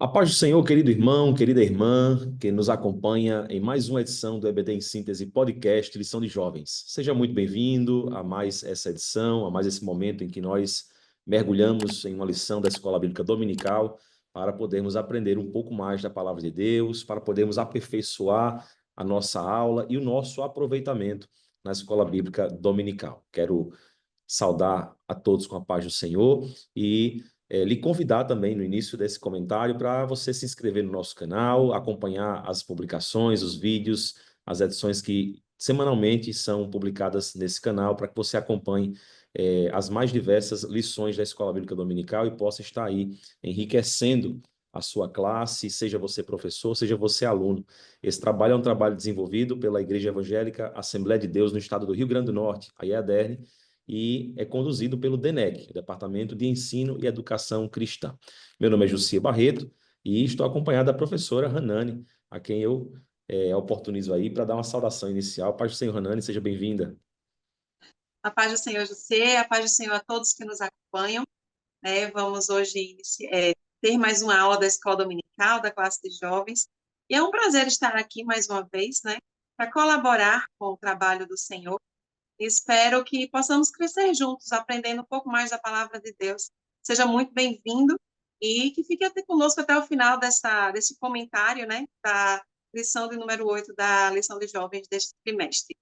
A paz do Senhor, querido irmão, querida irmã, que nos acompanha em mais uma edição do EBD em Síntese Podcast Lição de Jovens. Seja muito bem-vindo a mais essa edição, a mais esse momento em que nós mergulhamos em uma lição da Escola Bíblica Dominical para podermos aprender um pouco mais da Palavra de Deus, para podermos aperfeiçoar a nossa aula e o nosso aproveitamento na Escola Bíblica Dominical. Quero saudar a todos com a paz do Senhor e lhe convidar também no início desse comentário para você se inscrever no nosso canal, acompanhar as publicações, os vídeos, as edições que semanalmente são publicadas nesse canal, para que você acompanhe as mais diversas lições da Escola Bíblica Dominical e possa estar aí enriquecendo a sua classe, seja você professor, seja você aluno. Esse trabalho é um trabalho desenvolvido pela Igreja Evangélica Assembleia de Deus no estado do Rio Grande do Norte, a IEADERN, e é conduzido pelo DENEC, Departamento de Ensino e Educação Cristã. Meu nome é Jussia Barreto e estou acompanhado da professora Hanani, a quem eu oportunizo aí para dar uma saudação inicial. Paz do Senhor, Hanani, seja bem-vinda. A paz do Senhor José, a paz do Senhor a todos que nos acompanham. Vamos hoje ter mais uma aula da Escola Dominical, da classe de jovens. E é um prazer estar aqui mais uma vez, para colaborar com o trabalho do Senhor. Espero que possamos crescer juntos, aprendendo um pouco mais da palavra de Deus. Seja muito bem-vindo e que fique até conosco até o final desse comentário, da lição de número 8 da lição de jovens deste trimestre.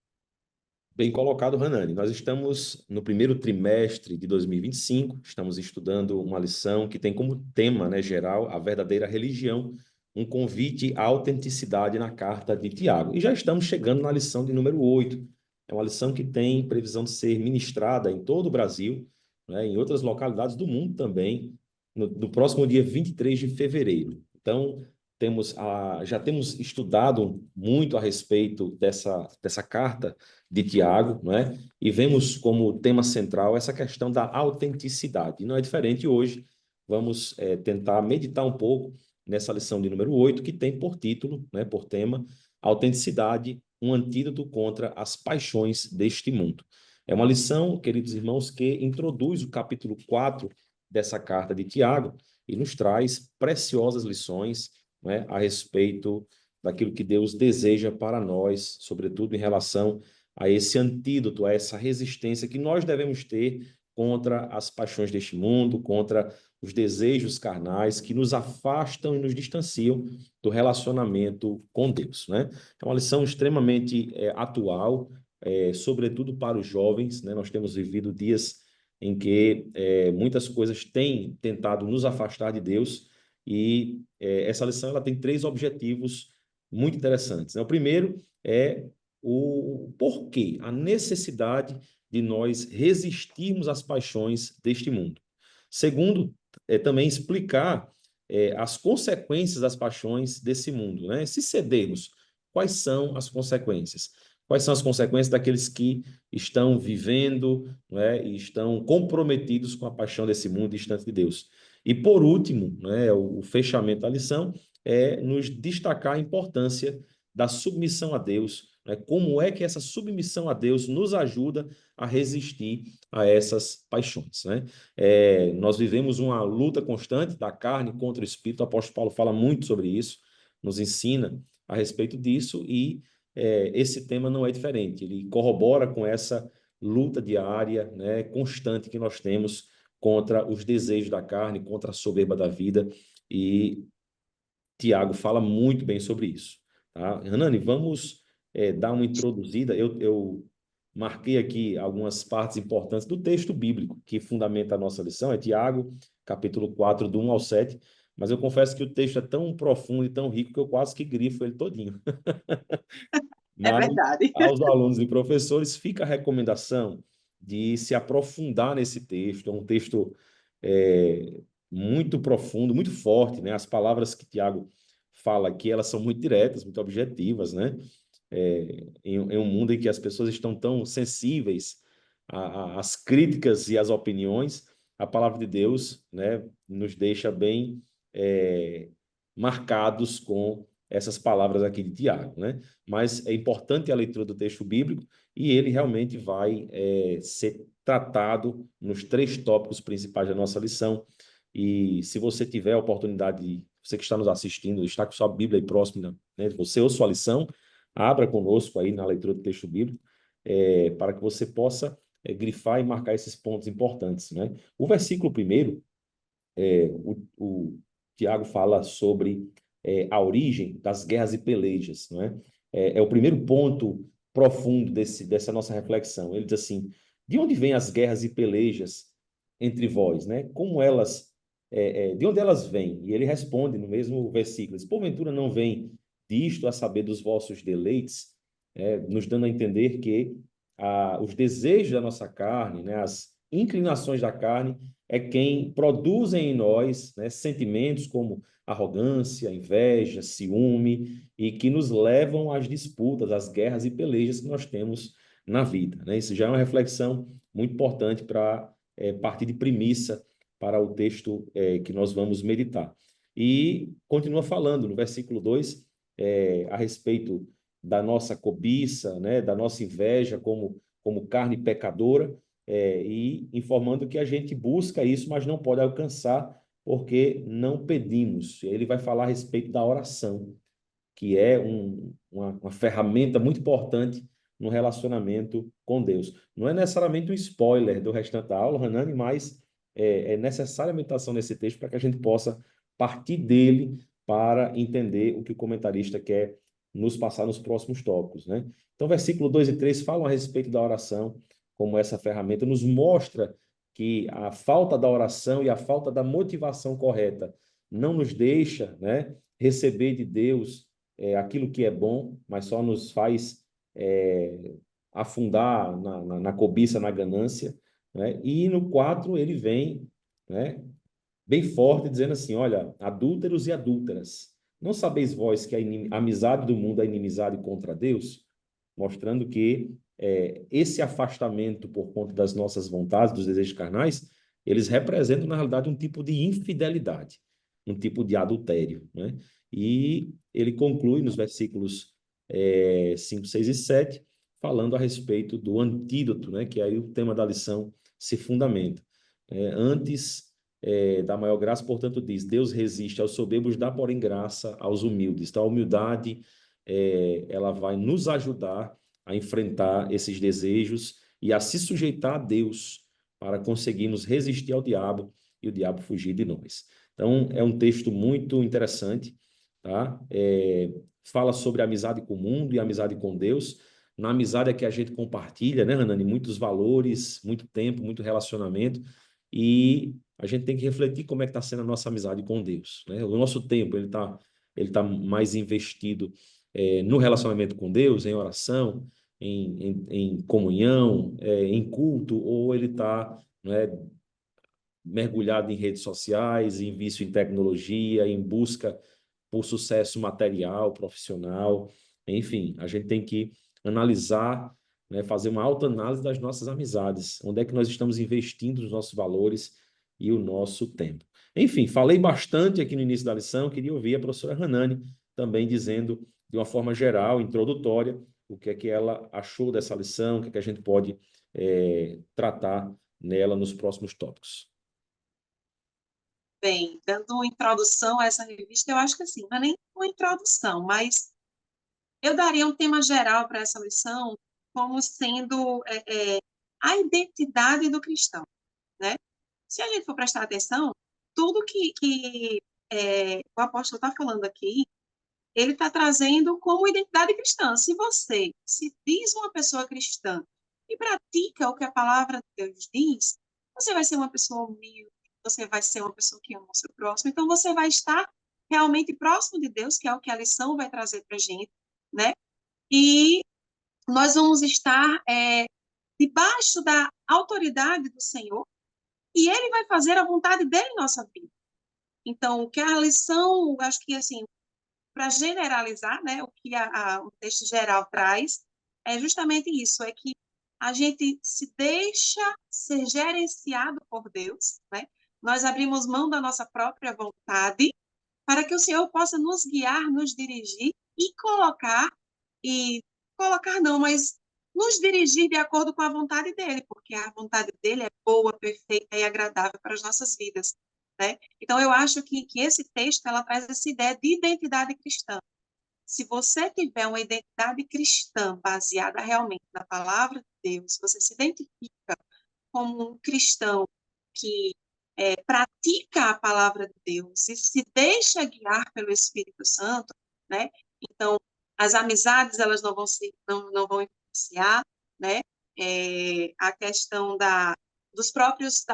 Bem colocado, Hanani. Nós estamos no primeiro trimestre de 2025, estamos estudando uma lição que tem como tema, geral, a verdadeira religião, um convite à autenticidade na carta de Tiago. E já estamos chegando na lição de número 8. É uma lição que tem previsão de ser ministrada em todo o Brasil, em outras localidades do mundo também, no próximo dia 23 de fevereiro. Então, já temos estudado muito a respeito dessa carta de Tiago, e vemos como tema central essa questão da autenticidade. E não é diferente hoje. Vamos tentar meditar um pouco nessa lição de número 8, que tem por título, por tema, Autenticidade, um antídoto contra as paixões deste mundo. É uma lição, queridos irmãos, que introduz o capítulo 4 dessa carta de Tiago e nos traz preciosas lições, a respeito daquilo que Deus deseja para nós, sobretudo em relação a esse antídoto, a essa resistência que nós devemos ter contra as paixões deste mundo, contra os desejos carnais que nos afastam e nos distanciam do relacionamento com Deus, É uma lição extremamente atual, sobretudo para os jovens, Nós temos vivido dias em que muitas coisas têm tentado nos afastar de Deus e essa lição ela tem três objetivos muito interessantes. O primeiro é o porquê, a necessidade de nós resistirmos às paixões deste mundo. Segundo, também explicar as consequências das paixões desse mundo, Se cedermos, quais são as consequências? Quais são as consequências daqueles que estão vivendo, e estão comprometidos com a paixão desse mundo distante de Deus? E, por último, o fechamento da lição é nos destacar a importância da submissão a Deus, como é que essa submissão a Deus nos ajuda a resistir a essas paixões, nós vivemos uma luta constante da carne contra o espírito, o apóstolo Paulo fala muito sobre isso, nos ensina a respeito disso e esse tema não é diferente, ele corrobora com essa luta diária, constante que nós temos contra os desejos da carne, contra a soberba da vida, e Tiago fala muito bem sobre isso. Tá? Hanani, vamos dar uma introduzida. Eu marquei aqui algumas partes importantes do texto bíblico que fundamenta a nossa lição, é Tiago, capítulo 4, do 1 ao 7, mas eu confesso que o texto é tão profundo e tão rico que eu quase que grifo ele todinho. É Mas verdade. aos alunos e professores fica a recomendação de se aprofundar nesse texto. É um texto muito profundo, muito forte, As palavras que Tiago fala aqui, elas são muito diretas, muito objetivas, em um mundo em que as pessoas estão tão sensíveis às críticas e às opiniões, a palavra de Deus, nos deixa bem marcados com essas palavras aqui de Tiago, Mas é importante a leitura do texto bíblico e ele realmente vai ser tratado nos três tópicos principais da nossa lição. E se você tiver a oportunidade de você que está nos assistindo, está com sua Bíblia aí próxima, né, de você ou sua lição, abra conosco aí na leitura do texto bíblico, para que você possa grifar e marcar esses pontos importantes, né? O versículo primeiro, o Tiago fala sobre a origem das guerras e pelejas, não é? É o primeiro ponto profundo dessa nossa reflexão. Ele diz assim: de onde vêm as guerras e pelejas entre vós, né? Como elas, de onde elas vêm? E ele responde no mesmo versículo: porventura não vem disto a saber dos vossos deleites, nos dando a entender que os desejos da nossa carne, né, as inclinações da carne, é quem produzem em nós, né, sentimentos como arrogância, inveja, ciúme, e que nos levam às disputas, às guerras e pelejas que nós temos na vida, né? Isso já é uma reflexão muito importante para partir de premissa para o texto que nós vamos meditar. E continua falando no versículo 2 a respeito da nossa cobiça, né, da nossa inveja como carne pecadora, e informando que a gente busca isso, mas não pode alcançar porque não pedimos. Ele vai falar a respeito da oração, que é uma ferramenta muito importante no relacionamento com Deus. Não é necessariamente um spoiler do restante da aula, Hanani, mas é necessária a meditação nesse texto para que a gente possa partir dele para entender o que o comentarista quer nos passar nos próximos tópicos, né? Então, versículo 2 e 3 falam a respeito da oração, como essa ferramenta nos mostra que a falta da oração e a falta da motivação correta não nos deixa, né, receber de Deus aquilo que é bom, mas só nos faz afundar na cobiça, na ganância, né? E no 4 ele vem, né, bem forte, dizendo assim: olha, adúlteros e adúlteras, não sabeis vós que a amizade do mundo é inimizade contra Deus? Mostrando que esse afastamento por conta das nossas vontades, dos desejos carnais, eles representam, na realidade, um tipo de infidelidade, um tipo de adultério, né? E ele conclui nos versículos 5, 6 e 7, falando a respeito do antídoto, né? Que aí o tema da lição se fundamenta. Antes da maior graça, portanto, diz: Deus resiste aos soberbos, dá, porém, graça aos humildes. Então, a humildade, ela vai nos ajudar a enfrentar esses desejos e a se sujeitar a Deus para conseguirmos resistir ao diabo e o diabo fugir de nós. Então, é um texto muito interessante, tá? Fala sobre a amizade com o mundo e a amizade com Deus. Na amizade é que a gente compartilha, né, Hanani? Muitos valores, muito tempo, muito relacionamento, e a gente tem que refletir como é que está sendo a nossa amizade com Deus, né? O nosso tempo, ele tá mais investido no relacionamento com Deus, em oração, em comunhão, em culto, ou ele está, né, mergulhado em redes sociais, em vício em tecnologia, em busca por sucesso material, profissional, enfim, a gente tem que analisar, né, fazer uma autoanálise das nossas amizades, onde é que nós estamos investindo os nossos valores e o nosso tempo. Enfim, falei bastante aqui no início da lição, queria ouvir a professora Hanani também dizendo, de uma forma geral, introdutória, o que é que ela achou dessa lição, o que é que a gente pode tratar nela nos próximos tópicos. Bem, dando uma introdução a essa revista, eu acho que assim, não é nem uma introdução, mas eu daria um tema geral para essa lição como sendo a identidade do cristão, né? Se a gente for prestar atenção, tudo que o apóstolo está falando aqui, ele está trazendo como identidade cristã. Se você se diz uma pessoa cristã e pratica o que a palavra de Deus diz, você vai ser uma pessoa humilde, você vai ser uma pessoa que ama o seu próximo, então você vai estar realmente próximo de Deus, que é o que a lição vai trazer para a gente, né? E nós vamos estar debaixo da autoridade do Senhor e Ele vai fazer a vontade dele em nossa vida. Então, o que a lição, acho que assim, para generalizar, né, o que o texto geral traz é justamente isso, é que a gente se deixa ser gerenciado por Deus, né? Nós abrimos mão da nossa própria vontade para que o Senhor possa nos guiar, nos dirigir e colocar não, mas nos dirigir de acordo com a vontade dele, porque a vontade dele é boa, perfeita e agradável para as nossas vidas. né? Então, eu acho que esse texto, ela traz essa ideia de identidade cristã. Se você tiver uma identidade cristã baseada realmente na palavra de Deus, você se identifica como um cristão que pratica a palavra de Deus e se deixa guiar pelo Espírito Santo, né? Então, as amizades, elas não vão influenciar, né? A questão da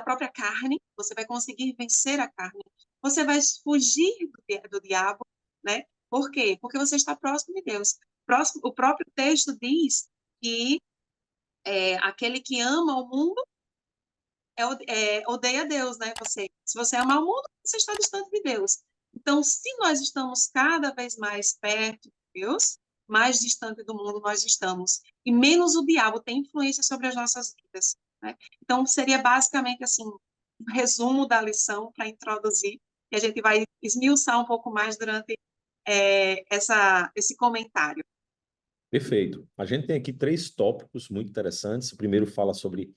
própria carne, você vai conseguir vencer a carne, você vai fugir do diabo, né? Por quê? Porque você está próximo de Deus. O próprio texto diz que aquele que ama o mundo odeia Deus, né? Se você amar o mundo, você está distante de Deus. Então, se nós estamos cada vez mais perto de Deus, mais distante do mundo nós estamos. E menos o diabo tem influência sobre as nossas vidas, né? Então, seria basicamente assim, um resumo da lição para introduzir, e a gente vai esmiuçar um pouco mais durante esse comentário. Perfeito. A gente tem aqui 3 tópicos muito interessantes. O primeiro fala sobre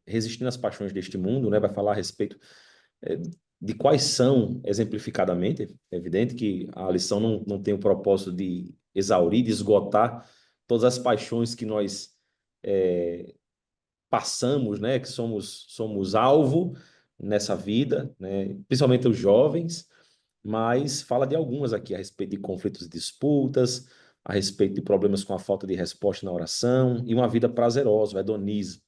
resistindo às paixões deste mundo, né? Vai falar a respeito de quais são, exemplificadamente. É evidente que a lição não tem o propósito de exaurir, de esgotar todas as paixões que nós passamos, né? Que somos alvo nessa vida, né? Principalmente os jovens, mas fala de algumas aqui a respeito de conflitos e disputas, a respeito de problemas com a falta de resposta na oração e uma vida prazerosa, o hedonismo,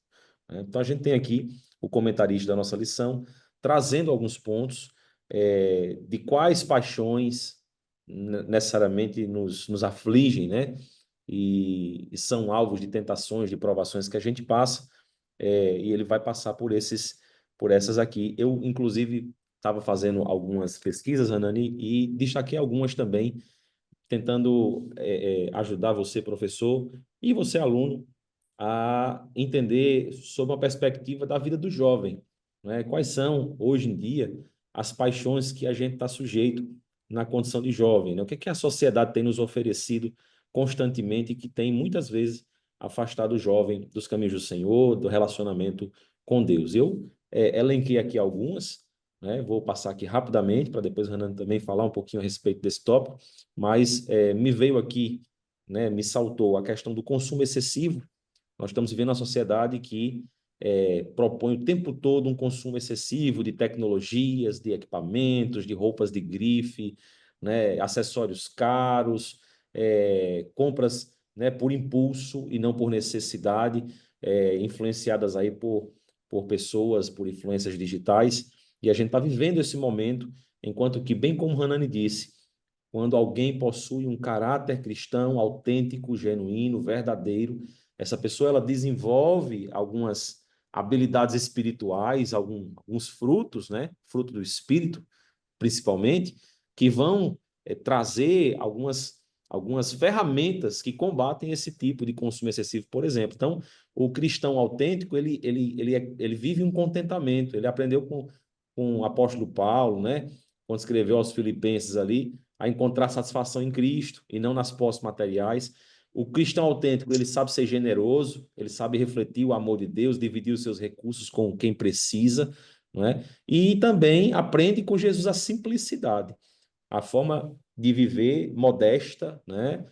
né? Então a gente tem aqui o comentarista da nossa lição trazendo alguns pontos de quais paixões necessariamente nos afligem, né? E são alvos de tentações, de provações que a gente passa, e ele vai passar por essas aqui. Eu, inclusive, estava fazendo algumas pesquisas, Anani, e destaquei algumas também, tentando ajudar você, professor, e você, aluno, a entender sob uma perspectiva da vida do jovem, né? Quais são, hoje em dia, as paixões que a gente está sujeito na condição de jovem, né? O que é que a sociedade tem nos oferecido constantemente e que tem, muitas vezes, afastado o jovem dos caminhos do Senhor, do relacionamento com Deus. Eu elenquei aqui algumas, né? Vou passar aqui rapidamente, para depois o Renan também falar um pouquinho a respeito desse tópico, mas me veio aqui, né, me saltou a questão do consumo excessivo. Nós estamos vivendo uma sociedade que propõe o tempo todo um consumo excessivo de tecnologias, de equipamentos, de roupas de grife, né, acessórios caros, compras, né, por impulso e não por necessidade, influenciadas aí por pessoas, por influências digitais. E a gente está vivendo esse momento, enquanto que, bem como Hanani disse, quando alguém possui um caráter cristão autêntico, genuíno, verdadeiro, essa pessoa ela desenvolve algumas habilidades espirituais, alguns frutos, né? Fruto do Espírito, principalmente, que vão trazer algumas ferramentas que combatem esse tipo de consumo excessivo, por exemplo. Então, o cristão autêntico, ele vive um contentamento, ele aprendeu com o apóstolo Paulo, né? Quando escreveu aos Filipenses ali, a encontrar satisfação em Cristo e não nas posses materiais. O cristão autêntico, ele sabe ser generoso, ele sabe refletir o amor de Deus, dividir os seus recursos com quem precisa, não é? E também aprende com Jesus a simplicidade, a forma de viver modesta, né?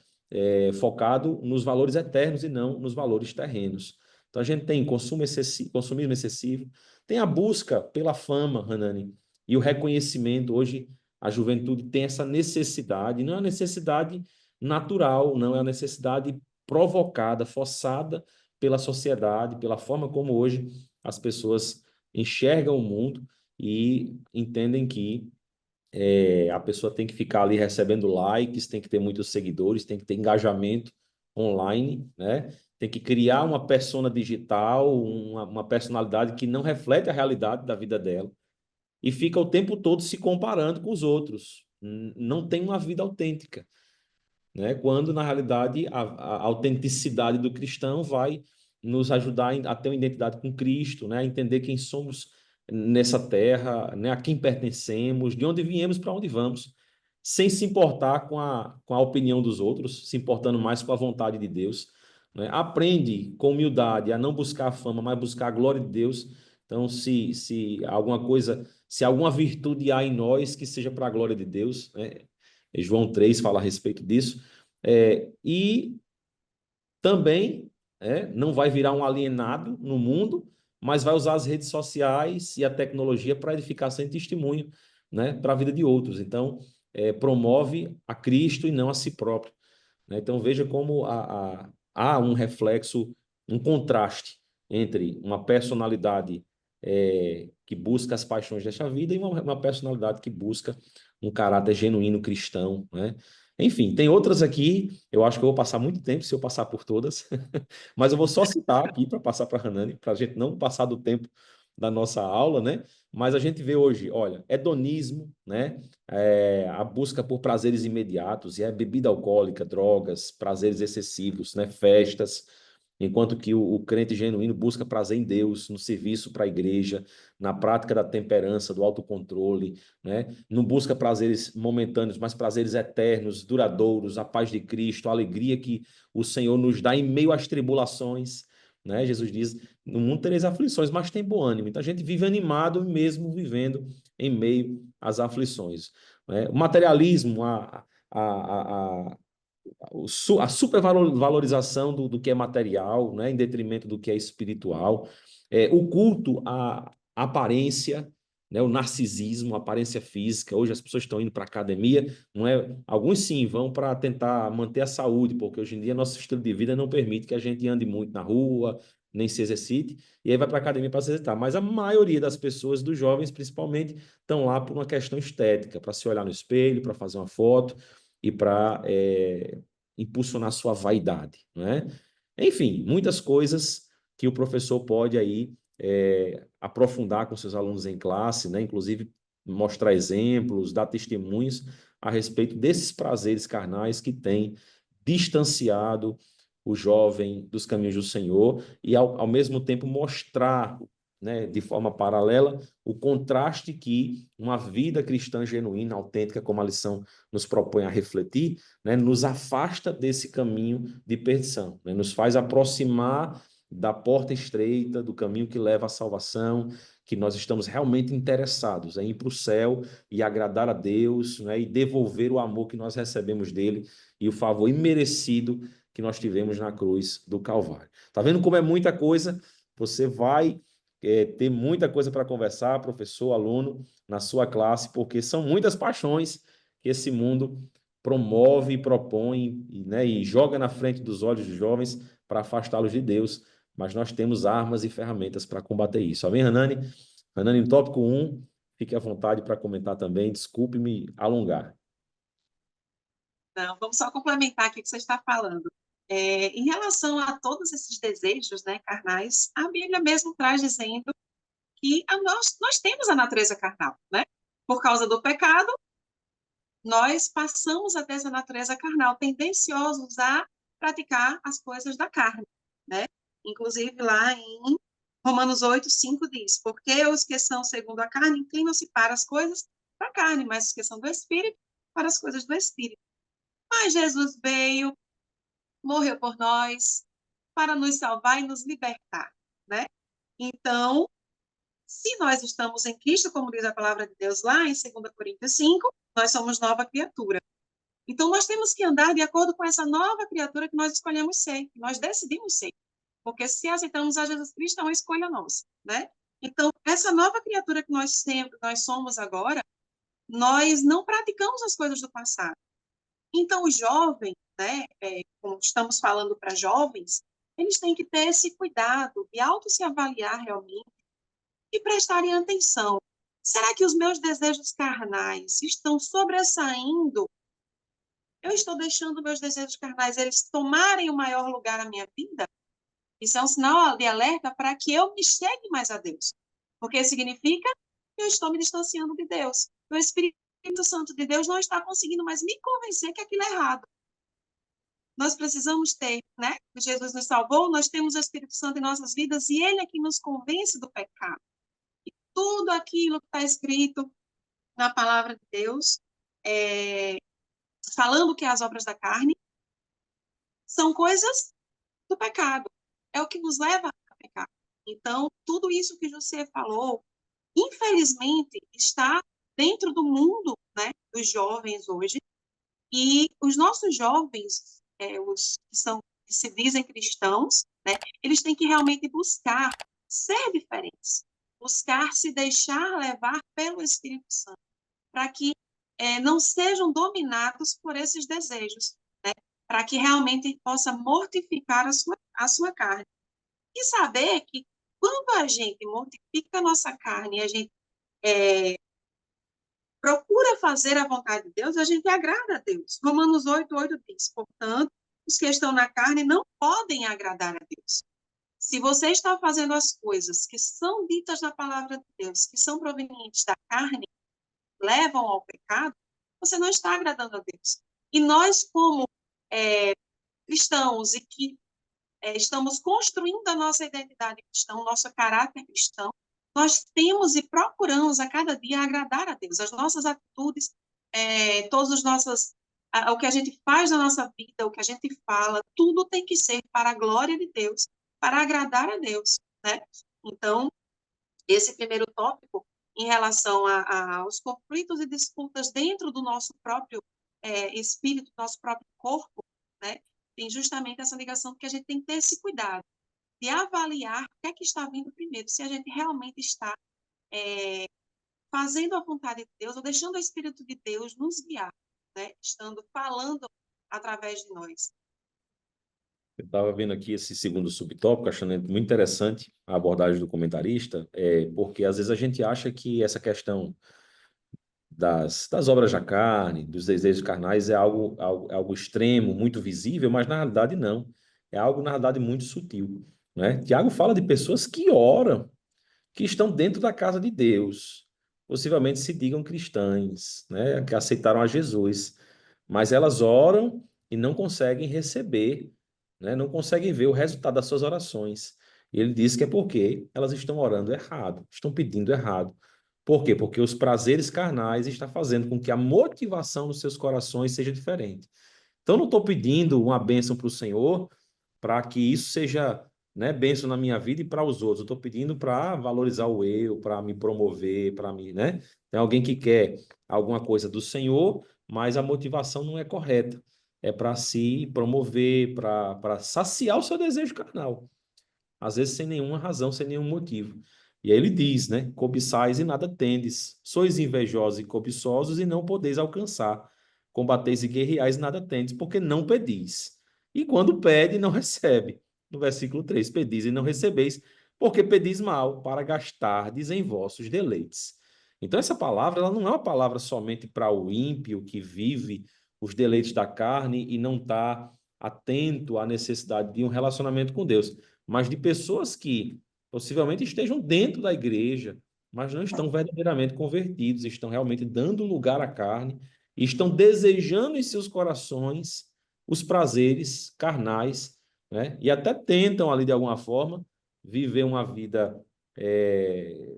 Focado nos valores eternos e não nos valores terrenos. Então a gente tem consumismo excessivo, tem a busca pela fama, Hanani, e o reconhecimento. Hoje a juventude tem essa necessidade, não é uma necessidade natural, não é uma necessidade provocada, forçada pela sociedade, pela forma como hoje as pessoas enxergam o mundo e entendem que a pessoa tem que ficar ali recebendo likes, tem que ter muitos seguidores, tem que ter engajamento online, né? Tem que criar uma persona digital, uma personalidade que não reflete a realidade da vida dela e fica o tempo todo se comparando com os outros. Não tem uma vida autêntica, né? Quando, na realidade, a autenticidade do cristão vai nos ajudar a ter uma identidade com Cristo, né? A entender quem somos nessa terra, né? A quem pertencemos, de onde viemos, para onde vamos, sem se importar com a opinião dos outros, se importando mais com a vontade de Deus, né? Aprende com humildade a não buscar a fama, mas buscar a glória de Deus, Então, se alguma coisa, se alguma virtude há em nós, que seja para a glória de Deus, né? João 3 fala a respeito disso. E também não vai virar um alienado no mundo, mas vai usar as redes sociais e a tecnologia para edificação e testemunho, né, para a vida de outros. Então, promove a Cristo e não a si próprio, né? Então, veja como há um reflexo, um contraste entre uma personalidade que busca as paixões desta vida e uma personalidade que busca um caráter genuíno cristão, né? Enfim, tem outras aqui, eu acho que eu vou passar muito tempo se eu passar por todas, mas eu vou só citar aqui para passar para a Hanani, para a gente não passar do tempo da nossa aula, né? Mas a gente vê hoje, olha, hedonismo, né? A busca por prazeres imediatos, e é bebida alcoólica, drogas, prazeres excessivos, né? Festas, enquanto que o crente genuíno busca prazer em Deus, no serviço para a igreja, na prática da temperança, do autocontrole, né? Não busca prazeres momentâneos, mas prazeres eternos, duradouros, a paz de Cristo, a alegria que o Senhor nos dá em meio às tribulações, né? Jesus diz, no mundo tereis aflições, mas tem bom ânimo. Então a gente vive animado mesmo vivendo em meio às aflições, né? O materialismo, a, a supervalorização do que é material, né, em detrimento do que é espiritual, o culto à aparência, né, o narcisismo, a aparência física. Hoje as pessoas estão indo para a academia, não é? Alguns sim vão para tentar manter a saúde, porque hoje em dia nosso estilo de vida não permite que a gente ande muito na rua, nem se exercite, e aí vai para a academia para se exercitar. Mas a maioria das pessoas, dos jovens principalmente, estão lá por uma questão estética, para se olhar no espelho, para fazer uma foto e para impulsionar sua vaidade, né? Enfim, muitas coisas que o professor pode aí aprofundar com seus alunos em classe, né? Inclusive mostrar exemplos, dar testemunhos a respeito desses prazeres carnais que têm distanciado o jovem dos caminhos do Senhor e, ao mesmo tempo, mostrar, né, de forma paralela, o contraste que uma vida cristã genuína, autêntica, como a lição nos propõe a refletir, né, nos afasta desse caminho de perdição, né, nos faz aproximar da porta estreita, do caminho que leva à salvação, que nós estamos realmente interessados em ir para o céu e agradar a Deus, né, e devolver o amor que nós recebemos dele e o favor imerecido que nós tivemos na cruz do Calvário. Tá vendo como é muita coisa? Você vai ter muita coisa para conversar, professor, aluno, na sua classe, porque são muitas paixões que esse mundo promove e propõe, né, e joga na frente dos olhos dos jovens para afastá-los de Deus, mas nós temos armas e ferramentas para combater isso. Amém, Hanani? Hanani, no tópico 1, fique à vontade para comentar também, desculpe-me alongar. Não, vamos só complementar aqui o que você está falando. Em relação a todos esses desejos, né, carnais, a Bíblia mesmo traz dizendo que nós temos a natureza carnal, né? Por causa do pecado, nós passamos a ter essa natureza carnal, tendenciosos a praticar as coisas da carne, né? Inclusive lá em Romanos 8:5 diz, porque os que são segundo a carne inclinam-se para as coisas da carne, mas os que são do Espírito, para as coisas do Espírito. Mas Jesus veio, morreu por nós, para nos salvar e nos libertar, né? Então, se nós estamos em Cristo, como diz a palavra de Deus lá em 2 Coríntios 5, nós somos nova criatura. Então, nós temos que andar de acordo com essa nova criatura que nós escolhemos ser, que nós decidimos ser. Porque se aceitamos a Jesus Cristo, é uma escolha nossa, né? Então, essa nova criatura que nós somos agora, nós não praticamos as coisas do passado. Então, os jovens, né, como estamos falando para jovens, eles têm que ter esse cuidado de auto se avaliar realmente e prestarem atenção. Será que os meus desejos carnais estão sobressaindo? Eu estou deixando meus desejos carnais eles tomarem o maior lugar na minha vida? Isso é um sinal de alerta para que eu me chegue mais a Deus. Porque significa que eu estou me distanciando de Deus. O Espírito Santo de Deus não está conseguindo mais me convencer que aquilo é errado. Nós precisamos ter, né? Jesus nos salvou, nós temos o Espírito Santo em nossas vidas e ele é que nos convence do pecado. E tudo aquilo que está escrito na palavra de Deus, falando que as obras da carne são coisas do pecado. É o que nos leva a pecar. Então, tudo isso que você falou, infelizmente, está dentro do mundo, né, dos jovens hoje, e os nossos jovens, os que se dizem cristãos, né, eles têm que realmente buscar ser diferentes, buscar se deixar levar pelo Espírito Santo, para que não sejam dominados por esses desejos, né, para que realmente possa mortificar a sua carne. E saber que quando a gente mortifica a nossa carne, a gente procura fazer a vontade de Deus, a gente agrada a Deus. Romanos 8:8 diz, portanto, os que estão na carne não podem agradar a Deus. Se você está fazendo as coisas que são ditas na palavra de Deus, que são provenientes da carne, levam ao pecado, você não está agradando a Deus. E nós, como cristãos, e que estamos construindo a nossa identidade cristã, o nosso caráter cristão, nós temos e procuramos a cada dia agradar a Deus. As nossas atitudes, todos os nossos, o que a gente faz na nossa vida, o que a gente fala, tudo tem que ser para a glória de Deus, para agradar a Deus, né? Então, esse primeiro tópico, em relação aos conflitos e disputas dentro do nosso próprio espírito, do nosso próprio corpo, né? Tem justamente essa ligação, porque a gente tem que ter esse cuidado de avaliar o que está vindo primeiro, se a gente realmente está fazendo a vontade de Deus ou deixando o Espírito de Deus nos guiar, né? Estando falando através de nós. Eu estava vendo aqui esse segundo subtópico, achando muito interessante a abordagem do comentarista, porque às vezes a gente acha que essa questão das obras da carne, dos desejos carnais, é algo extremo, muito visível, mas na realidade não. É algo, na realidade, muito sutil, né? Tiago fala de pessoas que oram, que estão dentro da casa de Deus, possivelmente se digam cristãs, né? Que aceitaram a Jesus, mas elas oram e não conseguem receber, né? Não conseguem ver o resultado das suas orações. E ele diz que é porque elas estão orando errado, estão pedindo errado. Por quê? Porque os prazeres carnais estão fazendo com que a motivação dos seus corações seja diferente. Então, eu não estou pedindo uma bênção para o Senhor para que isso seja, né, bênção na minha vida e para os outros. Eu estou pedindo para valorizar o eu, para me promover, para me, né? Tem alguém que quer alguma coisa do Senhor, mas a motivação não é correta. É para se promover, para saciar o seu desejo carnal, às vezes sem nenhuma razão, sem nenhum motivo. E aí ele diz, né? Cobiçais e nada tendes, sois invejosos e cobiçosos e não podeis alcançar. Combateis e guerreais e nada tendes, porque não pedis. E quando pede, não recebe. No versículo 3, pedis e não recebeis, porque pedis mal, para gastardes em vossos deleites. Então essa palavra, ela não é uma palavra somente para o ímpio que vive os deleites da carne e não está atento à necessidade de um relacionamento com Deus, mas de pessoas que possivelmente estejam dentro da igreja, mas não estão verdadeiramente convertidos, estão realmente dando lugar à carne, e estão desejando em seus corações os prazeres carnais, né? E até tentam ali de alguma forma viver uma vida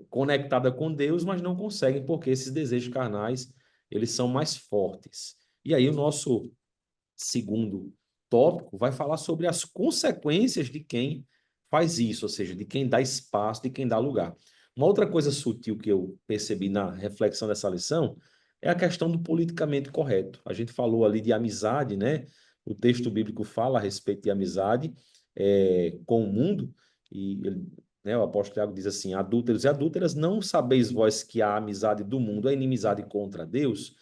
conectada com Deus, mas não conseguem porque esses desejos carnais eles são mais fortes. E aí o nosso segundo tópico vai falar sobre as consequências de quem faz isso, ou seja, de quem dá espaço, de quem dá lugar. Uma outra coisa sutil que eu percebi na reflexão dessa lição é a questão do politicamente correto. A gente falou ali de amizade, né? O texto bíblico fala a respeito de amizade com o mundo, e né, o apóstolo Tiago diz assim: adúlteros e adúlteras, não sabeis vós que a amizade do mundo é inimizade contra Deus?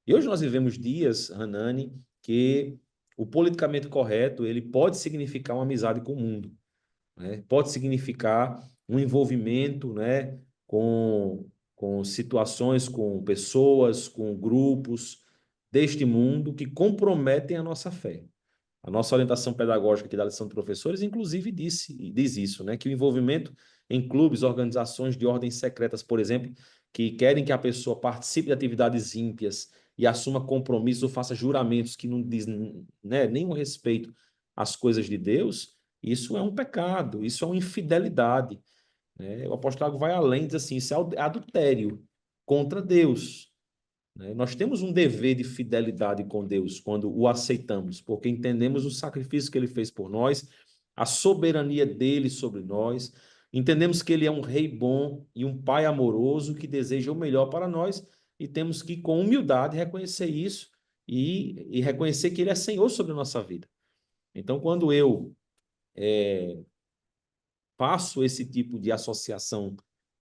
E hoje nós vivemos dias, Hanani, que o politicamente correto ele pode significar uma amizade com o mundo, né? Pode significar um envolvimento, né, com situações, com pessoas, com grupos deste mundo que comprometem a nossa fé. A nossa orientação pedagógica aqui da lição de professores, inclusive, diz isso, né? Que o envolvimento em clubes, organizações de ordens secretas, por exemplo, que querem que a pessoa participe de atividades ímpias e assuma compromissos ou faça juramentos que não diz, né, nenhum respeito às coisas de Deus, isso é um pecado, isso é uma infidelidade, né? O apóstolo Tiago vai além, diz assim, isso é adultério contra Deus, né? Nós temos um dever de fidelidade com Deus quando o aceitamos, porque entendemos o sacrifício que ele fez por nós, a soberania dele sobre nós. Entendemos que ele é um rei bom e um pai amoroso que deseja o melhor para nós e temos que, com humildade, reconhecer isso e reconhecer que ele é Senhor sobre a nossa vida. Então, quando eu faço esse tipo de associação,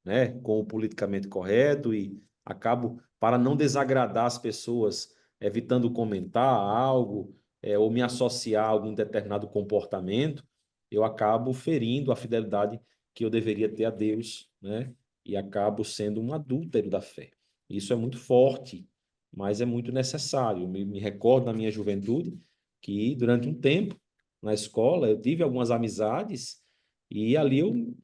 né, com o politicamente correto e acabo, para não desagradar as pessoas, evitando comentar algo, ou me associar a algum determinado comportamento, eu acabo ferindo a fidelidade que eu deveria ter a Deus, né, e acabo sendo um adúltero da fé. Isso é muito forte, mas é muito necessário. Me recordo na minha juventude que, durante um tempo, na escola, eu tive algumas amizades e ali eu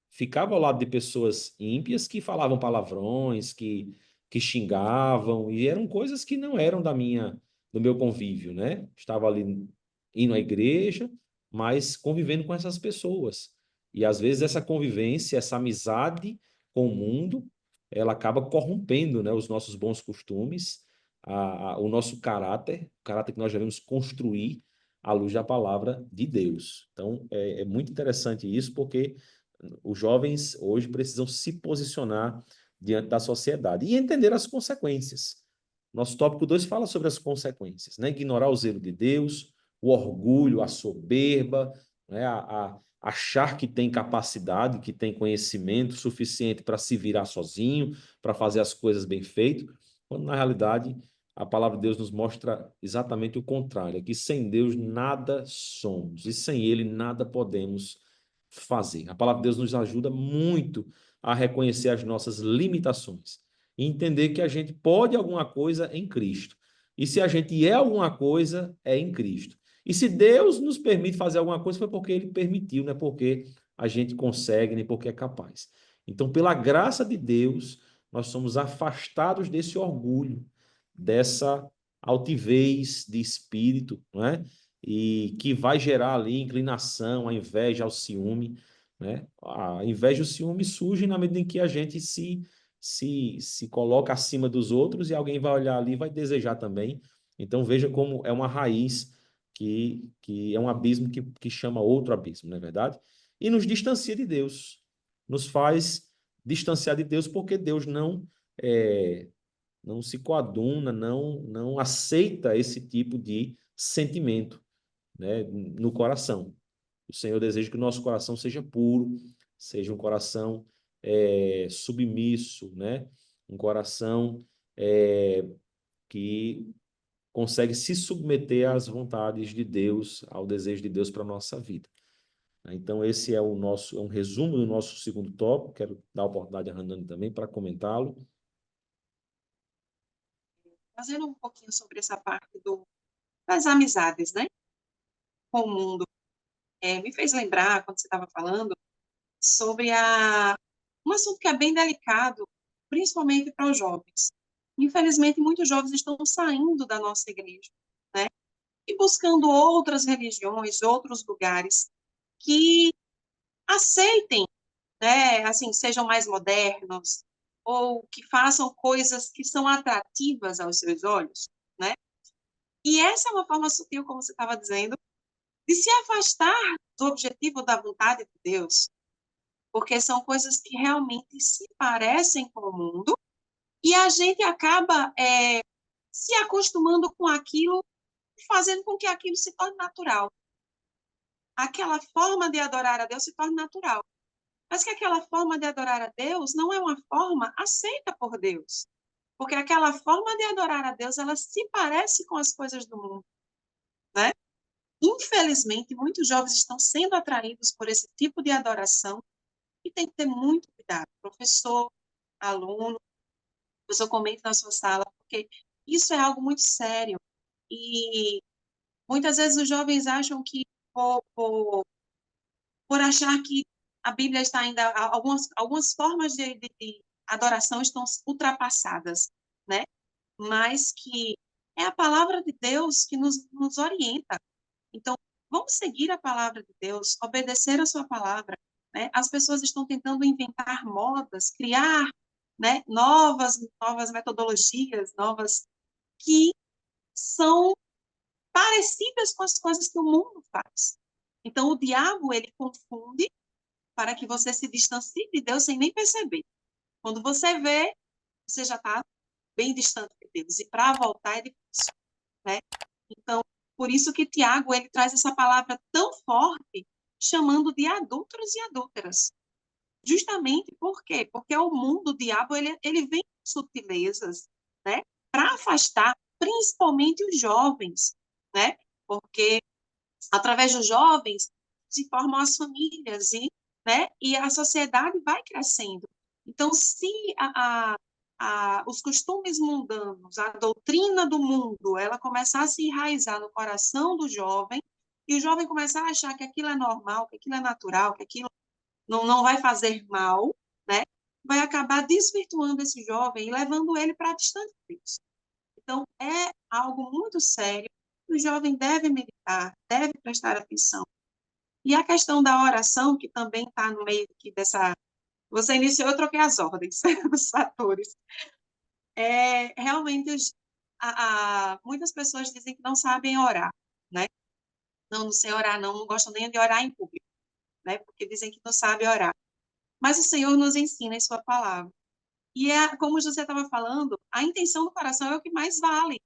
ficava ao lado de pessoas ímpias que falavam palavrões, que xingavam, e eram coisas que não eram do meu convívio, né? Estava ali indo à igreja, mas convivendo com essas pessoas. E às vezes essa convivência, essa amizade com o mundo, ela acaba corrompendo, né, os nossos bons costumes, o nosso caráter, o caráter que nós devemos construir à luz da palavra de Deus. Então, é muito interessante isso, porque os jovens hoje precisam se posicionar diante da sociedade e entender as consequências. Nosso tópico 2 fala sobre as consequências, né? Ignorar o zelo de Deus, o orgulho, a soberba, né? Achar que tem capacidade, que tem conhecimento suficiente para se virar sozinho, para fazer as coisas bem feitas, quando na realidade a palavra de Deus nos mostra exatamente o contrário, é que sem Deus nada somos e sem Ele nada podemos fazer. A palavra de Deus nos ajuda muito a reconhecer as nossas limitações e entender que a gente pode alguma coisa em Cristo. E se a gente é alguma coisa, é em Cristo. E se Deus nos permite fazer alguma coisa, foi porque Ele permitiu, não é porque a gente consegue, nem porque é capaz. Então, pela graça de Deus, nós somos afastados desse orgulho, dessa altivez de espírito, não é? E que vai gerar ali inclinação, a inveja, ao ciúme, né? A inveja e o ciúme surgem na medida em que a gente se coloca acima dos outros e alguém vai olhar ali e vai desejar também. Então veja como é uma raiz que é um abismo que chama outro abismo, não é verdade? E nos distancia de Deus, nos faz distanciar de Deus porque Deus não se coaduna, não aceita esse tipo de sentimento, né, no coração. O Senhor deseja que o nosso coração seja puro, seja um coração submisso, né? Um coração que consegue se submeter às vontades de Deus, ao desejo de Deus para a nossa vida. Então, esse é um resumo do nosso segundo tópico. Quero dar a oportunidade a Hanani também para comentá-lo. Fazendo um pouquinho sobre essa parte das amizades, né, com o mundo. Me fez lembrar, quando você estava falando, sobre um assunto que é bem delicado, principalmente para os jovens. Infelizmente, muitos jovens estão saindo da nossa igreja, né, e buscando outras religiões, outros lugares que aceitem, né, assim, sejam mais modernos ou que façam coisas que são atrativas aos seus olhos, né? E essa é uma forma sutil, como você estava dizendo, de se afastar do objetivo da vontade de Deus, porque são coisas que realmente se parecem com o mundo e a gente acaba se acostumando com aquilo, fazendo com que aquilo se torne natural. Aquela forma de adorar a Deus se torne natural. Mas que aquela forma de adorar a Deus não é uma forma aceita por Deus. Porque aquela forma de adorar a Deus, ela se parece com as coisas do mundo, né? Infelizmente, muitos jovens estão sendo atraídos por esse tipo de adoração e tem que ter muito cuidado. Professor, aluno, professor, comente na sua sala, porque isso é algo muito sério. E muitas vezes os jovens acham que, por achar que a Bíblia está ainda, algumas formas de adoração estão ultrapassadas, né? Mas que é a palavra de Deus que nos orienta. Então, vamos seguir a palavra de Deus, obedecer a sua palavra, né? As pessoas estão tentando inventar modas, criar, né, novas metodologias, novas que são parecidas com as coisas que o mundo faz. Então, o diabo, ele confunde para que você se distancie de Deus sem nem perceber. Quando você vê, você já está bem distante de Deus. E para voltar é difícil, né? Então, por isso que Tiago, ele traz essa palavra tão forte, chamando de adúlteros e adúlteras. Justamente por quê? Porque o mundo, o diabo, ele vem com sutilezas, né? Para afastar principalmente os jovens, né? Porque através dos jovens se formam as famílias né? E a sociedade vai crescendo. Então, se os costumes mundanos, a doutrina do mundo, ela começar a se enraizar no coração do jovem, e o jovem começar a achar que aquilo é normal, que aquilo é natural, que aquilo não vai fazer mal, né? Vai acabar desvirtuando esse jovem e levando ele para distante de Deus. Então, é algo muito sério, que o jovem deve meditar, deve prestar atenção. E a questão da oração, que também está no meio aqui dessa... Você iniciou, eu troquei as ordens dos fatores. Realmente, muitas pessoas dizem que não sabem orar, né? Não sei orar, não gostam nem de orar em público, né? Porque dizem que não sabe orar. Mas o Senhor nos ensina em sua palavra. E como você estava falando, a intenção do coração é o que mais vale.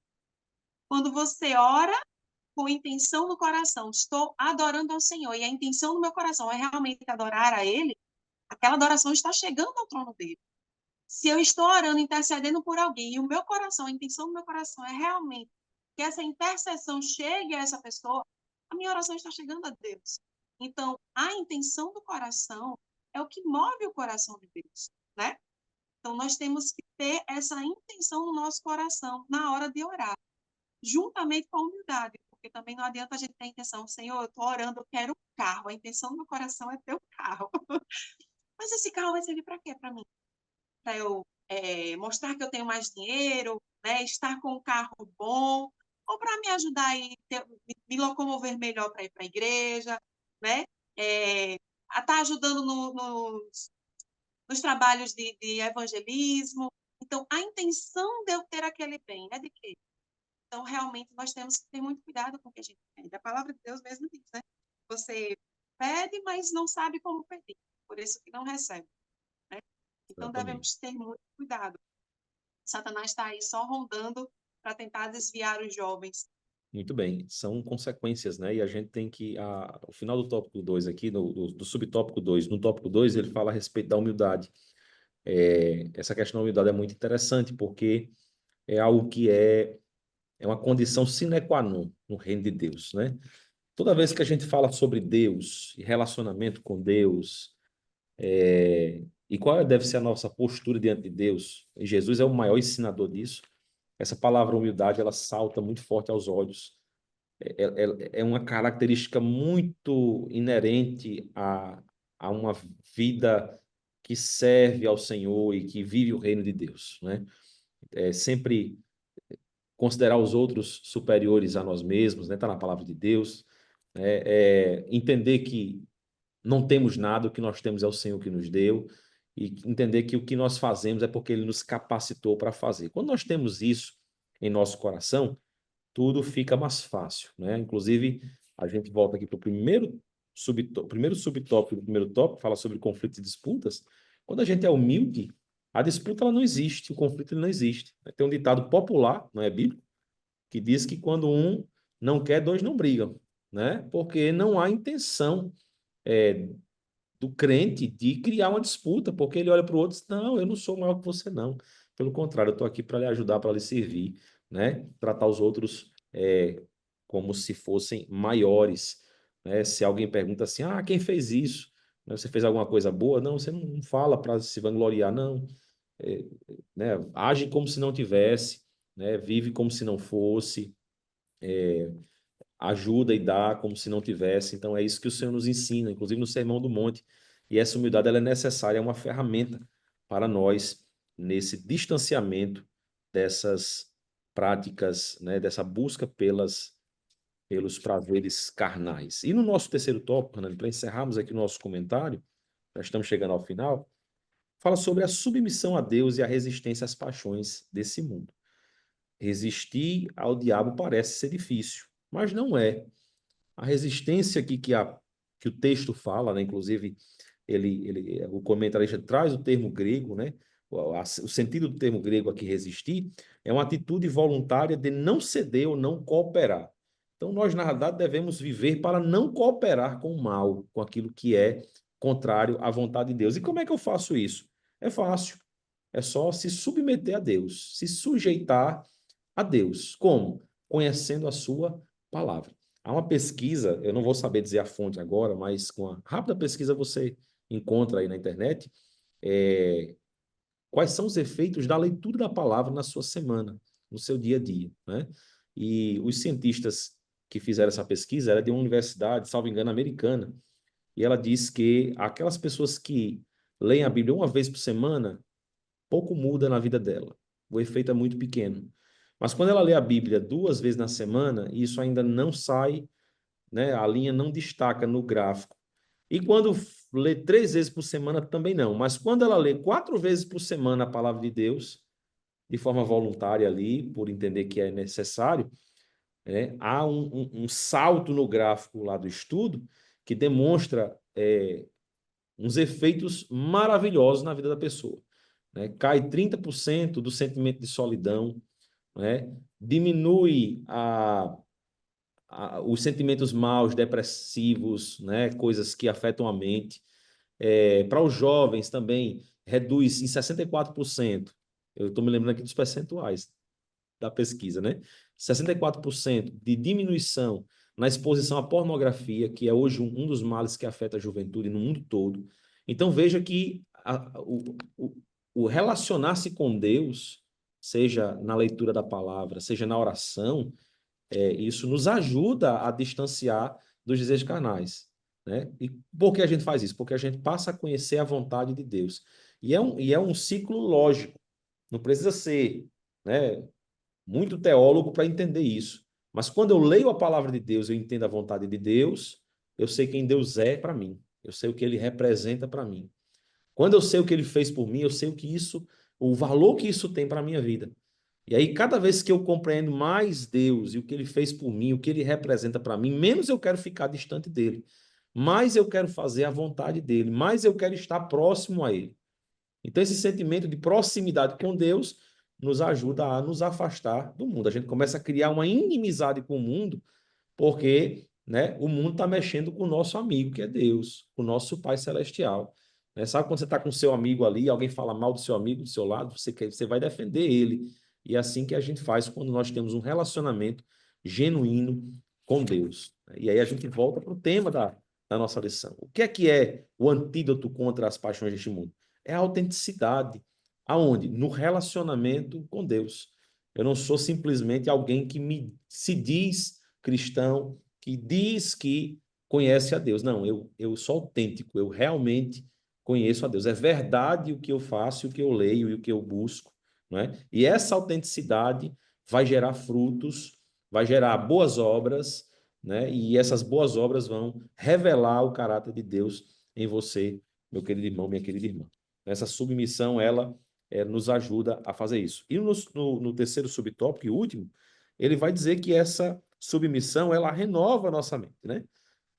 Quando você ora com intenção no coração, estou adorando ao Senhor, e a intenção do meu coração é realmente adorar a Ele, aquela adoração está chegando ao trono dele. Se eu estou orando, intercedendo por alguém, e o meu coração, a intenção do meu coração é realmente que essa intercessão chegue a essa pessoa, a minha oração está chegando a Deus. Então, a intenção do coração é o que move o coração de Deus, né? Então, nós temos que ter essa intenção no nosso coração na hora de orar, juntamente com a humildade, porque também não adianta a gente ter a intenção, Senhor, eu estou orando, eu quero um carro, a intenção do meu coração é ter um carro. Mas esse carro vai servir para quê para mim? Para eu mostrar que eu tenho mais dinheiro, né, estar com um carro bom, ou para me ajudar a me locomover melhor para ir para a igreja, né? A estar ajudando nos trabalhos de evangelismo. Então, a intenção de eu ter aquele bem é de quê? Então, realmente, nós temos que ter muito cuidado com o que a gente pede. A palavra de Deus mesmo diz, né? Você pede, mas não sabe como pedir. Por isso que não recebe, né? Então, Exatamente. devemos ter muito cuidado. Satanás está aí só rondando para tentar desviar os jovens. Muito bem, são consequências, né? E a gente tem que, o final do tópico 2 aqui, do subtópico 2, no tópico 2 ele fala a respeito da humildade. Essa questão da humildade é muito interessante, porque é algo que é uma condição sine qua non no reino de Deus, né? Toda vez que a gente fala sobre Deus e relacionamento com Deus, e qual deve ser a nossa postura diante de Deus, e Jesus é o maior ensinador disso, essa palavra humildade, ela salta muito forte aos olhos. É uma característica muito inerente a uma vida que serve ao Senhor e que vive o reino de Deus, né? Sempre considerar os outros superiores a nós mesmos, né? Está na palavra de Deus. Entender que não temos nada, o que nós temos é o Senhor que nos deu, e entender que o que nós fazemos é porque Ele nos capacitou para fazer. Quando nós temos isso em nosso coração, tudo fica mais fácil, né? Inclusive, a gente volta aqui para o primeiro subtópico do primeiro tópico, fala sobre conflitos e disputas. Quando a gente é humilde, a disputa ela não existe, o conflito ele não existe. Tem um ditado popular, não é bíblico, que diz que quando um não quer, dois não brigam, né? Porque não há intenção é, do crente de criar uma disputa, porque ele olha para o outro e diz, não, eu não sou maior que você, não. Pelo contrário, eu estou aqui para lhe ajudar, para lhe servir, né? Tratar os outros como se fossem maiores, né? Se alguém pergunta assim, quem fez isso? Você fez alguma coisa boa? Não, você não fala para se vangloriar, não. É, né? Age como se não tivesse, né? Vive como se não fosse, ajuda e dá como se não tivesse. Então é isso que o Senhor nos ensina, inclusive no Sermão do Monte. E essa humildade ela é necessária, é uma ferramenta para nós nesse distanciamento dessas práticas, né, dessa busca pelos prazeres carnais. E no nosso terceiro tópico, Fernando, para encerrarmos aqui o nosso comentário, já estamos chegando ao final, fala sobre a submissão a Deus e a resistência às paixões desse mundo. Resistir ao diabo parece ser difícil, mas não é. A resistência aqui que o texto fala, né, inclusive o comentarista traz o termo grego, né? O sentido do termo grego aqui, resistir, é uma atitude voluntária de não ceder ou não cooperar. Então, nós, na realidade, devemos viver para não cooperar com o mal, com aquilo que é contrário à vontade de Deus. E como é que eu faço isso? É fácil. É só se submeter a Deus, se sujeitar a Deus. Como? Conhecendo a sua palavra. Há uma pesquisa, eu não vou saber dizer a fonte agora, mas com uma rápida pesquisa você encontra aí na internet, quais são os efeitos da leitura da palavra na sua semana, no seu dia a dia, né? E os cientistas que fizeram essa pesquisa era de uma universidade, salvo engano, americana, e ela diz que aquelas pessoas que leem a Bíblia uma vez por semana, pouco muda na vida dela. O efeito é muito pequeno. Mas quando ela lê a Bíblia 2 vezes na semana, isso ainda não sai, né? A linha não destaca no gráfico. E quando lê 3 vezes por semana, também não. Mas quando ela lê 4 vezes por semana a palavra de Deus, de forma voluntária ali, por entender que é necessário, né? Há um salto no gráfico lá do estudo que demonstra uns efeitos maravilhosos na vida da pessoa, né? Cai 30% do sentimento de solidão, né? Diminui os sentimentos maus, depressivos, né? Coisas que afetam a mente. Para os jovens também, reduz em 64%. Eu estou me lembrando aqui dos percentuais da pesquisa, né? 64% de diminuição na exposição à pornografia, que é hoje um dos males que afeta a juventude no mundo todo. Então, veja que o relacionar-se com Deus, seja na leitura da palavra, seja na oração, isso nos ajuda a distanciar dos desejos carnais, né? E por que a gente faz isso? Porque a gente passa a conhecer a vontade de Deus. E é um ciclo lógico. Não precisa ser, né, muito teólogo para entender isso. Mas quando eu leio a palavra de Deus, eu entendo a vontade de Deus, eu sei quem Deus é para mim. Eu sei o que ele representa para mim. Quando eu sei o que ele fez por mim, eu sei o valor que isso tem para a minha vida. E aí, cada vez que eu compreendo mais Deus e o que ele fez por mim, o que ele representa para mim, menos eu quero ficar distante dele. Mais eu quero fazer a vontade dele, mais eu quero estar próximo a ele. Então, esse sentimento de proximidade com Deus nos ajuda a nos afastar do mundo. A gente começa a criar uma inimizade com o mundo, porque, né, o mundo está mexendo com o nosso amigo, que é Deus, o nosso Pai Celestial. Né? Sabe quando você está com o seu amigo ali, alguém fala mal do seu amigo do seu lado, você vai defender ele. E é assim que a gente faz quando nós temos um relacionamento genuíno com Deus. E aí a gente volta para o tema da nossa lição. O que é o antídoto contra as paixões deste mundo? É a autenticidade. Aonde? No relacionamento com Deus. Eu não sou simplesmente alguém que se diz cristão, que diz que conhece a Deus. Não, eu sou autêntico, eu realmente conheço a Deus. É verdade o que eu faço, o que eu leio e o que eu busco, não é? E essa autenticidade vai gerar frutos, vai gerar boas obras, né? E essas boas obras vão revelar o caráter de Deus em você, meu querido irmão, minha querida irmã. Essa submissão, ela nos ajuda a fazer isso. E no terceiro subtópico e último, ele vai dizer que essa submissão, ela renova a nossa mente, né?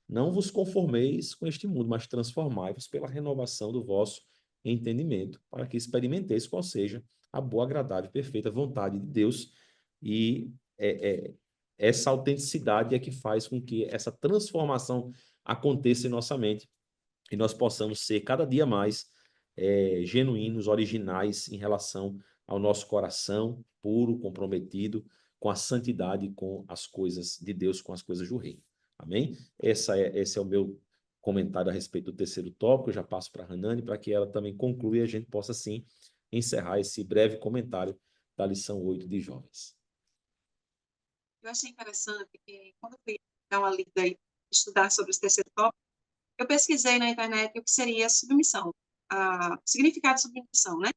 Não vos conformeis com este mundo, mas transformai-vos pela renovação do vosso entendimento, para que experimenteis qual seja a boa, agradável e perfeita vontade de Deus. E essa autenticidade é que faz com que essa transformação aconteça em nossa mente e nós possamos ser cada dia mais genuínos, originais em relação ao nosso coração puro, comprometido com a santidade e com as coisas de Deus, com as coisas do reino. Amém? Esse é o meu comentário a respeito do terceiro tópico. Eu já passo para a Hanani para que ela também conclua e a gente possa, sim, encerrar esse breve comentário da lição 8 de Jovens. Eu achei interessante que, quando eu fui dar uma lida e estudar sobre esse terceiro tópico, eu pesquisei na internet o que seria submissão, o significado de submissão, né?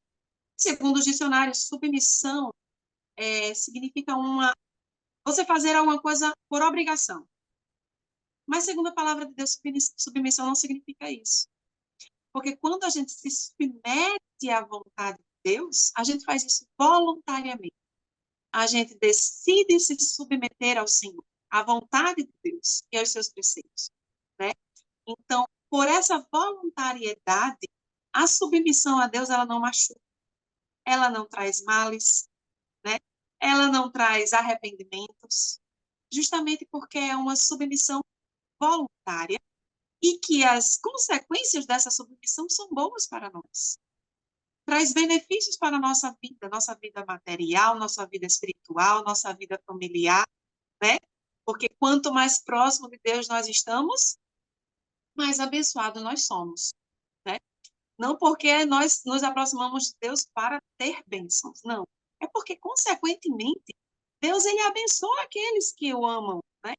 Segundo os dicionários, submissão significa você fazer alguma coisa por obrigação. Mas, segundo a palavra de Deus, submissão não significa isso. Porque quando a gente se submete à vontade de Deus, a gente faz isso voluntariamente. A gente decide se submeter ao Senhor, à vontade de Deus e aos seus preceitos, né? Então, por essa voluntariedade, a submissão a Deus, ela não machuca, ela não traz males, né? Ela não traz arrependimentos, justamente porque é uma submissão voluntária e que as consequências dessa submissão são boas para nós. Traz benefícios para a nossa vida material, nossa vida espiritual, nossa vida familiar, né? Porque quanto mais próximo de Deus nós estamos, mais abençoados nós somos, né? Não porque nós nos aproximamos de Deus para ter bênçãos, não. É porque, consequentemente, Deus, ele abençoa aqueles que o amam, né?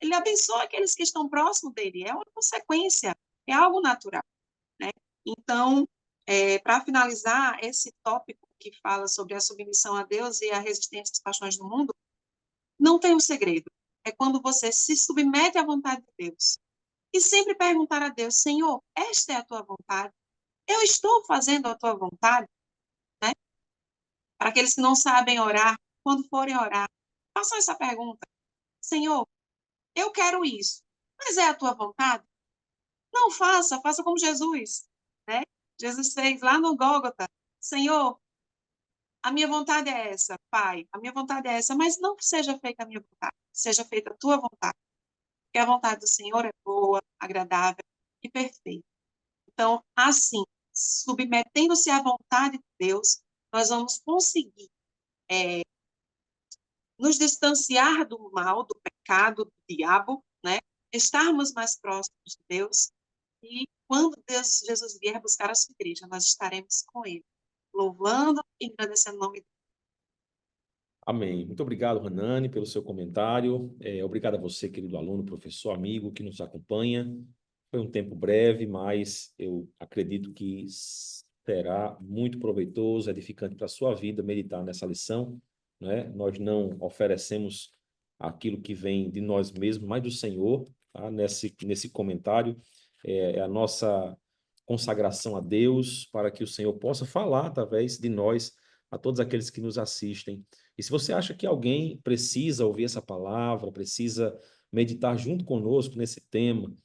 Ele abençoa aqueles que estão próximos dele. É uma consequência, é algo natural, né? Então, para finalizar, esse tópico que fala sobre a submissão a Deus e a resistência às paixões do mundo, não tem um segredo. É quando você se submete à vontade de Deus. E sempre perguntar a Deus, Senhor, esta é a tua vontade? Eu estou fazendo a tua vontade? Né? Para aqueles que não sabem orar, quando forem orar, façam essa pergunta. Senhor, eu quero isso, mas é a tua vontade? Não faça, faça como Jesus, né? Jesus fez lá no Gólgota. Senhor, a minha vontade é essa, Pai, a minha vontade é essa, mas não seja feita a minha vontade, seja feita a tua vontade, porque a vontade do Senhor é boa, agradável e perfeita. Então, assim, submetendo-se à vontade de Deus, nós vamos conseguir nos distanciar do mal, do pecado, do diabo, né? Estarmos mais próximos de Deus e quando Deus, Jesus vier buscar a sua igreja, nós estaremos com ele, louvando e agradecendo o nome dele. Amém. Muito obrigado, Hanani, pelo seu comentário. Obrigado a você, querido aluno, professor, amigo que nos acompanha. Foi um tempo breve, mas eu acredito que será muito proveitoso, edificante para a sua vida meditar nessa lição, né? Nós não oferecemos aquilo que vem de nós mesmos, mas do Senhor, tá? Nesse comentário, é a nossa consagração a Deus, para que o Senhor possa falar através de nós a todos aqueles que nos assistem. E se você acha que alguém precisa ouvir essa palavra, precisa meditar junto conosco nesse tema,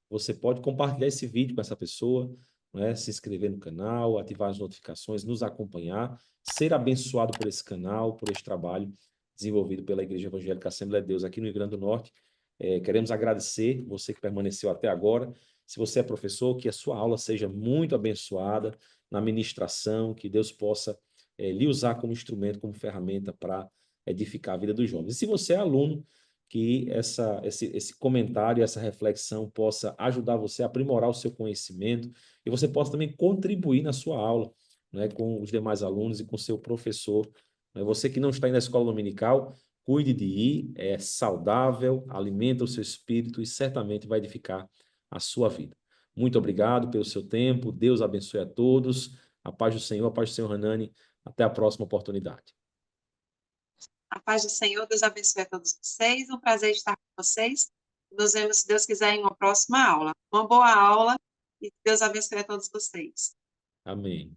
você pode compartilhar esse vídeo com essa pessoa, né? Se inscrever no canal, ativar as notificações, nos acompanhar, ser abençoado por esse canal, por esse trabalho desenvolvido pela Igreja Evangélica Assembleia de Deus aqui no Rio Grande do Norte. Queremos agradecer você que permaneceu até agora. Se você é professor, que a sua aula seja muito abençoada na ministração, que Deus possa lhe usar como instrumento, como ferramenta para edificar a vida dos jovens. E se você é aluno, que esse comentário, essa reflexão possa ajudar você a aprimorar o seu conhecimento e você possa também contribuir na sua aula, né, com os demais alunos e com o seu professor. Né? Você que não está indo na escola dominical, cuide de ir, é saudável, alimenta o seu espírito e certamente vai edificar a sua vida. Muito obrigado pelo seu tempo, Deus abençoe a todos, a paz do Senhor, a paz do Senhor, Hanani, até a próxima oportunidade. A paz do Senhor, Deus abençoe a todos vocês. Um prazer estar com vocês. Nos vemos, se Deus quiser, em uma próxima aula. Uma boa aula e Deus abençoe a todos vocês. Amém.